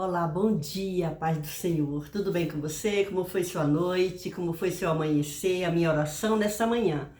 Olá, bom dia, paz do Senhor. Tudo bem com você? Como foi sua noite? Como foi seu amanhecer? A minha oração nessa manhã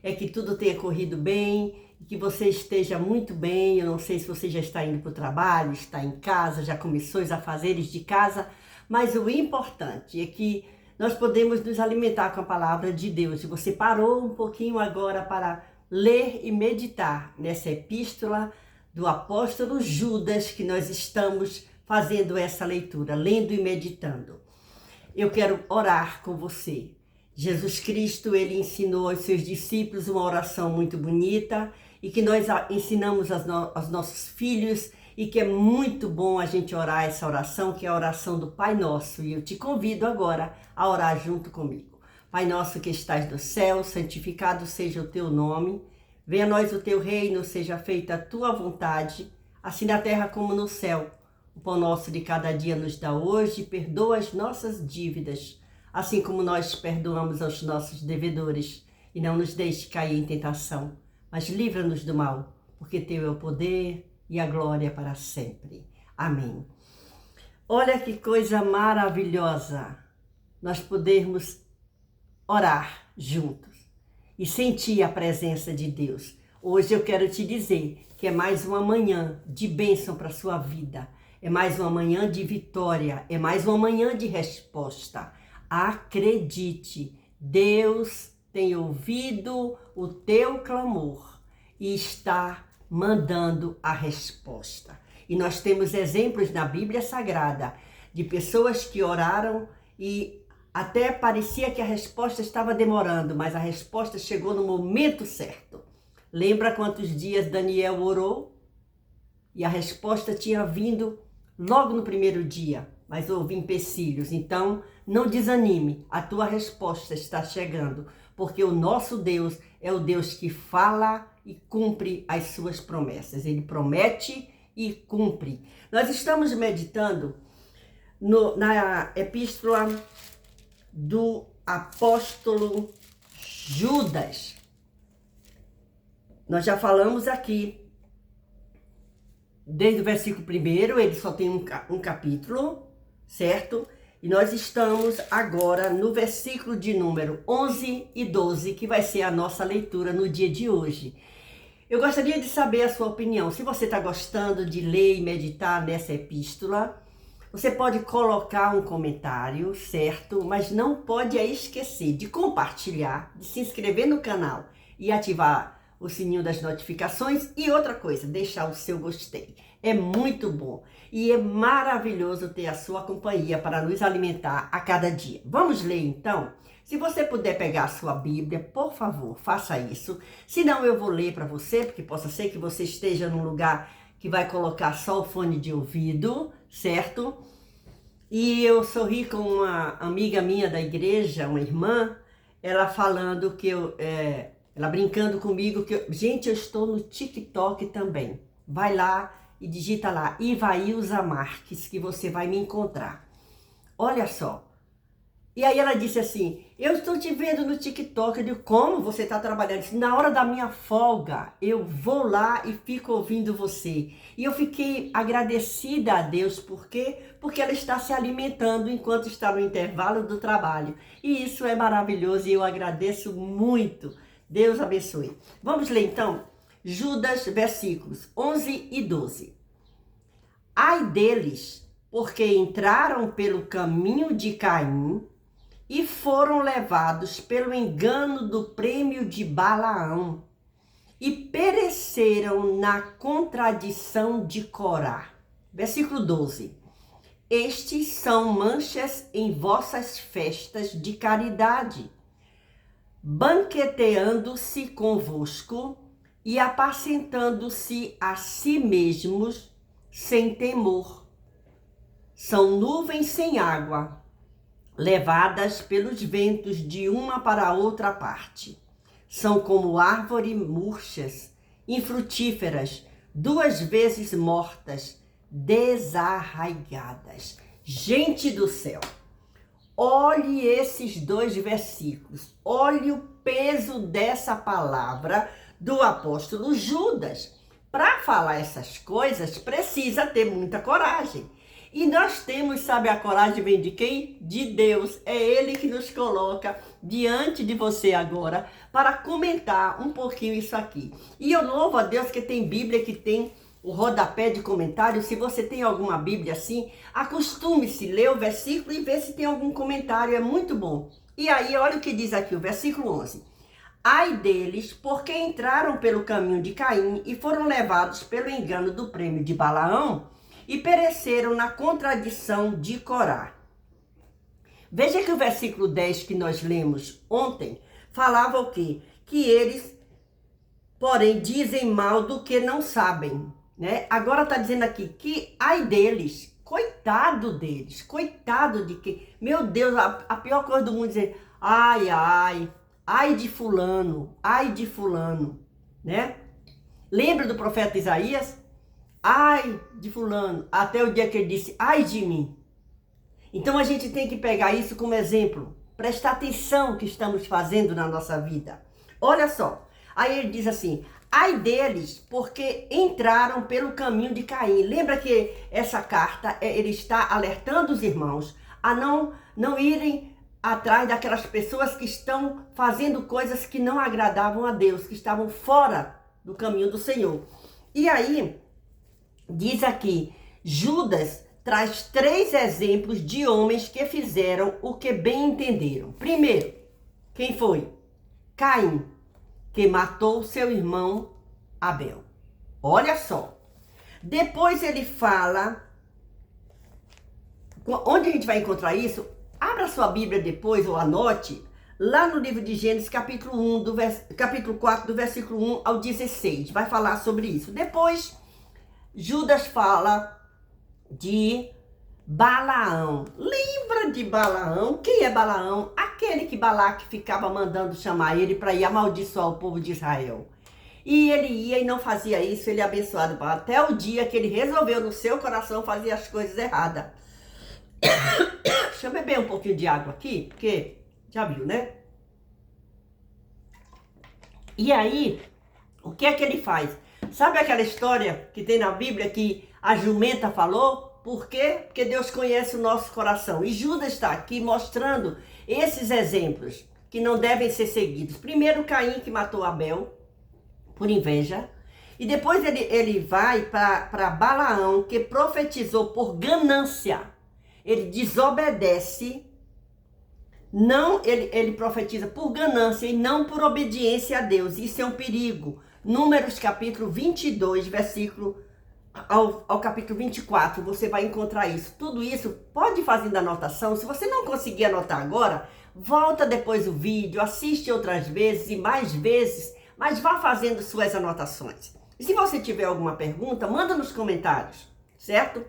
é que tudo tenha corrido bem e que você esteja muito bem. Eu não sei se você já está indo para o trabalho, está em casa, já começou os afazeres de casa, mas o importante é que nós podemos nos alimentar com a palavra de Deus. E você parou um pouquinho agora para ler e meditar nessa epístola do apóstolo Judas que nós estamos fazendo essa leitura, lendo e meditando. Eu quero orar com você. Jesus Cristo, ele ensinou aos seus discípulos uma oração muito bonita e que nós ensinamos aos nossos filhos e que é muito bom a gente orar essa oração, que é a oração do Pai Nosso. E eu te convido agora a orar junto comigo. Pai nosso que estás no céu, santificado seja o teu nome. Venha a nós o teu reino, seja feita a tua vontade, assim na terra como no céu. O pão nosso de cada dia nos dá hoje, perdoa as nossas dívidas, assim como nós perdoamos aos nossos devedores. E não nos deixe cair em tentação, mas livra-nos do mal, porque teu é o poder e a glória para sempre. Amém. Olha que coisa maravilhosa nós podermos orar juntos e sentir a presença de Deus. Hoje eu quero te dizer que é mais uma manhã de bênção para a sua vida. É mais uma manhã de vitória, é mais uma manhã de resposta. Acredite, Deus tem ouvido o teu clamor e está mandando a resposta. E nós temos exemplos na Bíblia Sagrada de pessoas que oraram e até parecia que a resposta estava demorando, mas a resposta chegou no momento certo. Lembra quantos dias Daniel orou? E a resposta tinha vindo logo no primeiro dia, mas houve empecilhos. Então, não desanime, a tua resposta está chegando, porque o nosso Deus é o Deus que fala e cumpre as suas promessas. Ele promete e cumpre. Nós estamos meditando na epístola do apóstolo Judas. Nós já falamos aqui desde o versículo 1, ele só tem um capítulo, certo? E nós estamos agora no versículo de número 11 e 12, que vai ser a nossa leitura no dia de hoje. Eu gostaria de saber a sua opinião. Se você está gostando de ler e meditar nessa epístola, você pode colocar um comentário, certo? Mas não pode esquecer de compartilhar, de se inscrever no canal e ativar o sininho das notificações e outra coisa, deixar o seu gostei. É muito bom e é maravilhoso ter a sua companhia para nos alimentar a cada dia. Vamos ler então? Se você puder pegar a sua Bíblia, por favor, faça isso. Se não, eu vou ler para você, porque possa ser que você esteja num lugar que vai colocar só o fone de ouvido, certo? E eu sorri com uma amiga minha da igreja, uma irmã, ela falando que ela brincando comigo que, gente, eu estou no TikTok também. Vai lá e digita lá, Ivailza Marques, que você vai me encontrar. Olha só. E aí ela disse assim, eu estou te vendo no TikTok. Eu digo, como você está trabalhando? Disse, na hora da minha folga, eu vou lá e fico ouvindo você. E eu fiquei agradecida a Deus, por quê? Porque ela está se alimentando enquanto está no intervalo do trabalho. E isso é maravilhoso e eu agradeço muito. Deus abençoe. Vamos ler então Judas, versículos 11 e 12. Ai deles, porque entraram pelo caminho de Caim e foram levados pelo engano do prêmio de Balaão e pereceram na contradição de Corá. Versículo 12. Estes são manchas em vossas festas de caridade, banqueteando-se convosco e apacentando-se a si mesmos sem temor. São nuvens sem água, levadas pelos ventos de uma para outra parte. São como árvores murchas, infrutíferas, 2 vezes mortas, desarraigadas. Gente do céu! Olhe esses 2 versículos, olhe o peso dessa palavra do apóstolo Judas. Para falar essas coisas, precisa ter muita coragem. E nós temos, sabe, a coragem vem de quem? De Deus. É Ele que nos coloca diante de você agora para comentar um pouquinho isso aqui. E eu louvo a Deus que tem Bíblia, que tem o rodapé de comentário. Se você tem alguma Bíblia assim, acostume-se, ler o versículo e ver se tem algum comentário, é muito bom. E aí, olha o que diz aqui, o versículo 11. Ai deles, porque entraram pelo caminho de Caim e foram levados pelo engano do prêmio de Balaão e pereceram na contradição de Corá. Veja que o versículo 10 que nós lemos ontem falava o quê? Que eles, porém, dizem mal do que não sabem, né? Agora está dizendo aqui que ai deles, coitado deles, coitado de quem? Meu Deus, a pior coisa do mundo é dizer ai, ai, ai de fulano, né? Lembra do profeta Isaías? Ai de fulano, até o dia que ele disse, ai de mim. Então a gente tem que pegar isso como exemplo, prestar atenção no que estamos fazendo na nossa vida. Olha só, aí ele diz assim, ai deles, porque entraram pelo caminho de Caim. Lembra que essa carta, ele está alertando os irmãos a não irem atrás daquelas pessoas que estão fazendo coisas que não agradavam a Deus, que estavam fora do caminho do Senhor. E aí, diz aqui, Judas traz 3 exemplos de homens que fizeram o que bem entenderam. Primeiro, quem foi? Caim, que matou seu irmão Abel. Olha só. Depois ele fala, onde a gente vai encontrar isso? Abra sua Bíblia depois ou anote, lá no livro de Gênesis, capítulo 4, do versículo 1 ao 16. Vai falar sobre isso. Depois, Judas fala de Balaão. Lembra de Balaão? Quem é Balaão? Aquele que Balaque ficava mandando chamar ele para ir amaldiçoar o povo de Israel. E ele ia e não fazia isso, ele abençoado até o dia que ele resolveu no seu coração fazer as coisas erradas. Deixa eu beber um pouquinho de água aqui, porque já viu, né? E aí, o que é que ele faz? Sabe aquela história que tem na Bíblia que a jumenta falou? Por quê? Porque Deus conhece o nosso coração. E Judas está aqui mostrando esses exemplos que não devem ser seguidos. Primeiro, Caim, que matou Abel por inveja. E depois ele vai para Balaão, que profetizou por ganância. Ele desobedece. Não, ele profetiza por ganância e não por obediência a Deus. Isso é um perigo. Números capítulo 22, versículo ao capítulo 24, você vai encontrar isso. Tudo isso pode fazer da anotação. Se você não conseguir anotar agora, volta depois o vídeo, assiste outras vezes e mais vezes, mas vá fazendo suas anotações. E se você tiver alguma pergunta, manda nos comentários, certo?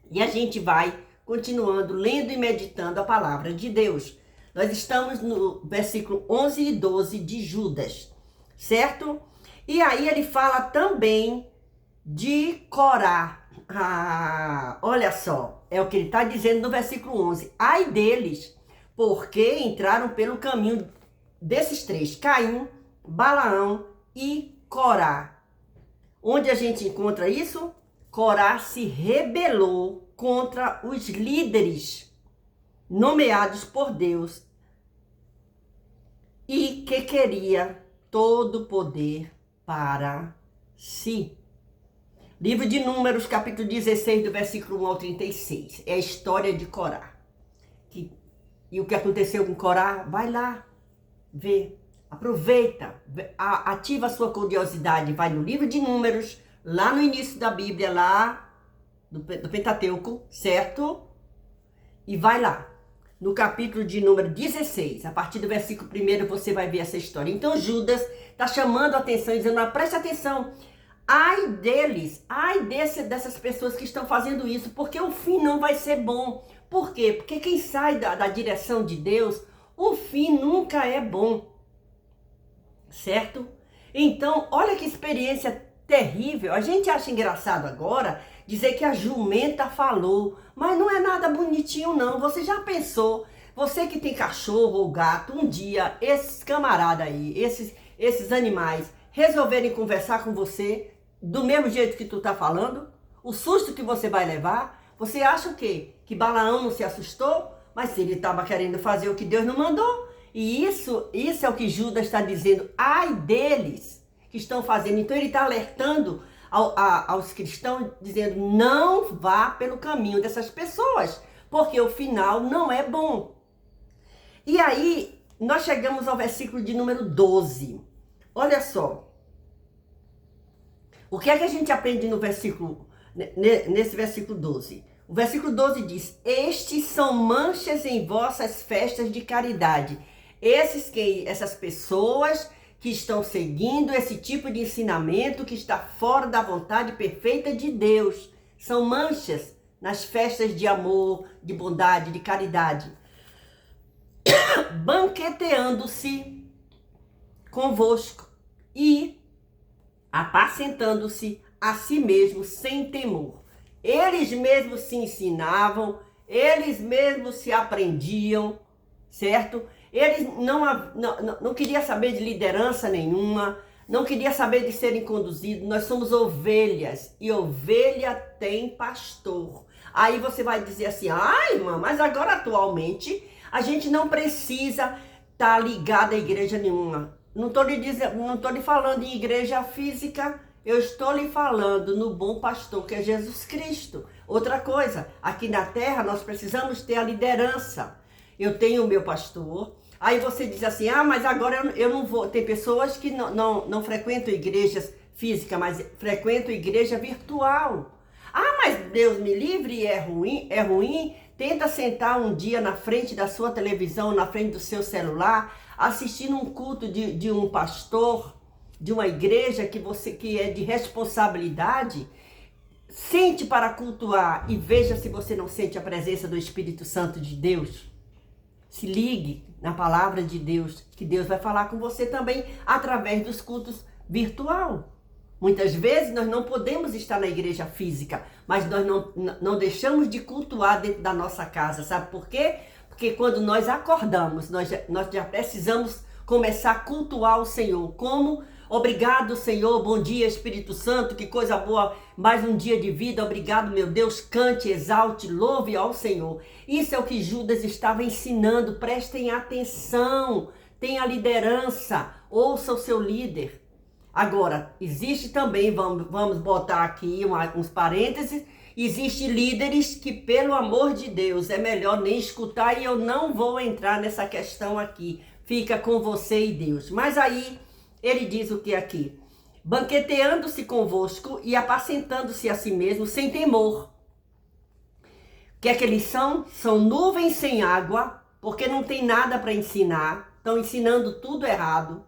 E a gente vai continuando lendo e meditando a palavra de Deus. Nós estamos no versículo 11 e 12 de Judas, certo? E aí ele fala também de Corá. Olha só, é o que ele está dizendo no versículo 11. Ai deles, porque entraram pelo caminho desses 3, Caim, Balaão e Corá. Onde a gente encontra isso? Corá se rebelou contra os líderes nomeados por Deus e que queria todo o poder para si. Livro de Números, capítulo 16, do versículo 1 ao 36. É a história de Corá. E o que aconteceu com Corá? Vai lá ver. Aproveita. Ativa a sua curiosidade. Vai no livro de Números, lá no início da Bíblia, lá do Pentateuco, certo? E vai lá. No capítulo de número 16, a partir do versículo 1, você vai ver essa história. Então Judas está chamando a atenção, dizendo, preste atenção. Ai deles, ai dessas pessoas que estão fazendo isso, porque o fim não vai ser bom. Por quê? Porque quem sai da direção de Deus, o fim nunca é bom. Certo? Então, olha que experiência terrível. A gente acha engraçado agora dizer que a jumenta falou, mas não é nada bonitinho não. Você já pensou, você que tem cachorro ou gato, um dia esses camaradas aí, esses animais resolverem conversar com você do mesmo jeito que tu tá falando, o susto que você vai levar, Você acha o quê? Que Balaão não se assustou? Mas ele estava querendo fazer o que Deus não mandou. E isso é o que Judas está dizendo. Ai deles que estão fazendo. Então ele está alertando aos cristãos, dizendo, não vá pelo caminho dessas pessoas, porque o final não é bom. E aí, nós chegamos ao versículo de número 12. Olha só. O que é que a gente aprende no versículo, nesse versículo 12? O versículo 12 diz, estes são manchas em vossas festas de caridade. Essas pessoas que estão seguindo esse tipo de ensinamento que está fora da vontade perfeita de Deus. São manchas nas festas de amor, de bondade, de caridade. Banqueteando-se convosco e apacentando-se a si mesmos sem temor. Eles mesmos se ensinavam, eles mesmos se aprendiam, certo? Eles não queriam saber de liderança nenhuma, não queriam saber de serem conduzidos. Nós somos ovelhas e ovelha tem pastor. Aí você vai dizer assim, ai irmã, mas agora atualmente a gente não precisa estar ligado a igreja nenhuma. Não estou lhe falando em igreja física, eu estou lhe falando no bom pastor que é Jesus Cristo. Outra coisa, aqui na terra nós precisamos ter a liderança. Eu tenho o meu pastor. Aí você diz assim, mas agora eu não vou. Tem pessoas que não frequentam igrejas físicas, mas frequentam igreja virtual. Mas Deus me livre, é ruim. Tenta sentar um dia na frente da sua televisão, na frente do seu celular, assistindo um culto de um pastor, de uma igreja que é de responsabilidade. Sente para cultuar e veja se você não sente a presença do Espírito Santo de Deus. Se ligue na palavra de Deus, que Deus vai falar com você também através dos cultos virtual. Muitas vezes nós não podemos estar na igreja física, mas nós não deixamos de cultuar dentro da nossa casa. Sabe por quê? Porque quando nós acordamos, nós já precisamos começar a cultuar o Senhor. Como? Obrigado, Senhor, bom dia, Espírito Santo, que coisa boa, mais um dia de vida, obrigado, meu Deus, cante, exalte, louve ao Senhor. Isso é o que Judas estava ensinando, prestem atenção, tenha liderança, ouça o seu líder. Agora, existe também, vamos botar aqui uns parênteses, existe líderes que, pelo amor de Deus, é melhor nem escutar e eu não vou entrar nessa questão aqui, fica com você e Deus. Mas aí, ele diz o que aqui? Banqueteando-se convosco e apacentando-se a si mesmo sem temor. O que é que eles são? São nuvens sem água, porque não tem nada para ensinar, estão ensinando tudo errado.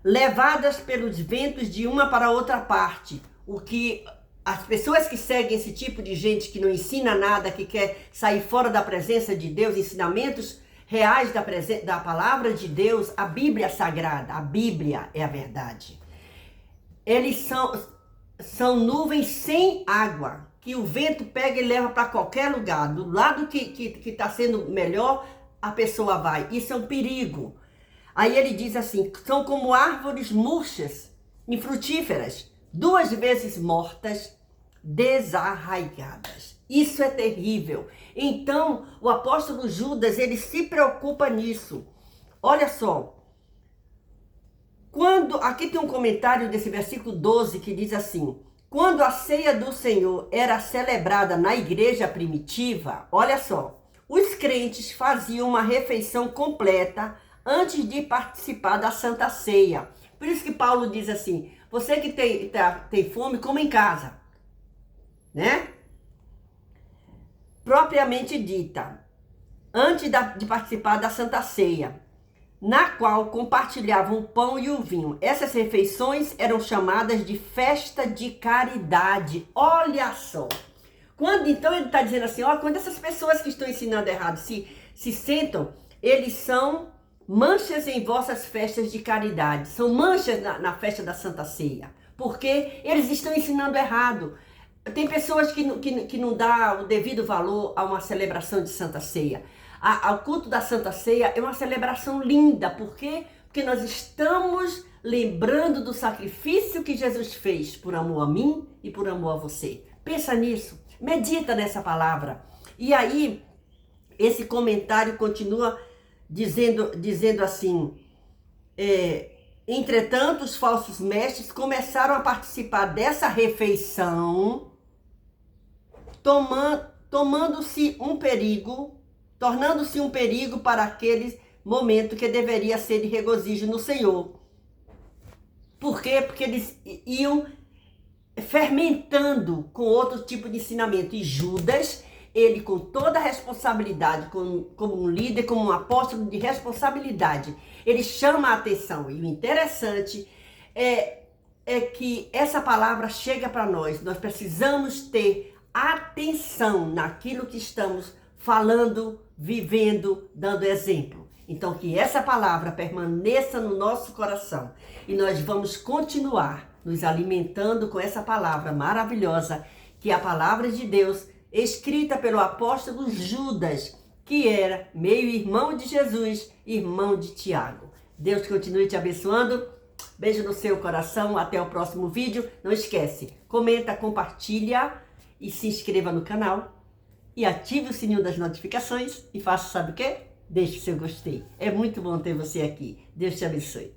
Levadas pelos ventos de uma para outra parte. O que as pessoas que seguem esse tipo de gente que não ensina nada, que quer sair fora da presença de Deus, ensinamentos reais da palavra de Deus, a Bíblia Sagrada, a Bíblia é a verdade. Eles são nuvens sem água, que o vento pega e leva para qualquer lugar. Do lado que está sendo melhor, a pessoa vai. Isso é um perigo. Aí ele diz assim, são como árvores murchas, infrutíferas, 2 vezes mortas, desarraigadas. Isso é terrível. Então, o apóstolo Judas, ele se preocupa nisso. Olha só. Aqui tem um comentário desse versículo 12 que diz assim, quando a ceia do Senhor era celebrada na igreja primitiva, olha só, os crentes faziam uma refeição completa antes de participar da Santa Ceia. Por isso que Paulo diz assim, você que tem fome, coma em casa, né? Propriamente dita, antes de participar da Santa Ceia, na qual compartilhavam o pão e o vinho. Essas refeições eram chamadas de festa de caridade. Olha só! Então ele está dizendo assim, quando essas pessoas que estão ensinando errado se sentam, eles são manchas em vossas festas de caridade. São manchas na festa da Santa Ceia, porque eles estão ensinando errado. Tem pessoas que não dá o devido valor a uma celebração de Santa Ceia. O culto da Santa Ceia é uma celebração linda. Por quê? Porque nós estamos lembrando do sacrifício que Jesus fez por amor a mim e por amor a você. Pensa nisso. Medita nessa palavra. E aí, esse comentário continua dizendo assim, entretanto, os falsos mestres começaram a participar dessa refeição, tornando-se um perigo para aquele momento que deveria ser de regozijo no Senhor. Por quê? Porque eles iam fermentando com outro tipo de ensinamento. E Judas, ele com toda a responsabilidade, como um líder, como um apóstolo de responsabilidade, ele chama a atenção. E o interessante é que essa palavra chega para nós. Nós precisamos ter atenção naquilo que estamos falando, vivendo, dando exemplo. Então, que essa palavra permaneça no nosso coração e nós vamos continuar nos alimentando com essa palavra maravilhosa, que é a palavra de Deus, escrita pelo apóstolo Judas, que era meio-irmão de Jesus, irmão de Tiago. Deus continue te abençoando. Beijo no seu coração. Até o próximo vídeo. Não esquece, comenta, compartilha e se inscreva no canal. E ative o sininho das notificações e faça, sabe o quê? Deixe o seu gostei. É muito bom ter você aqui. Deus te abençoe.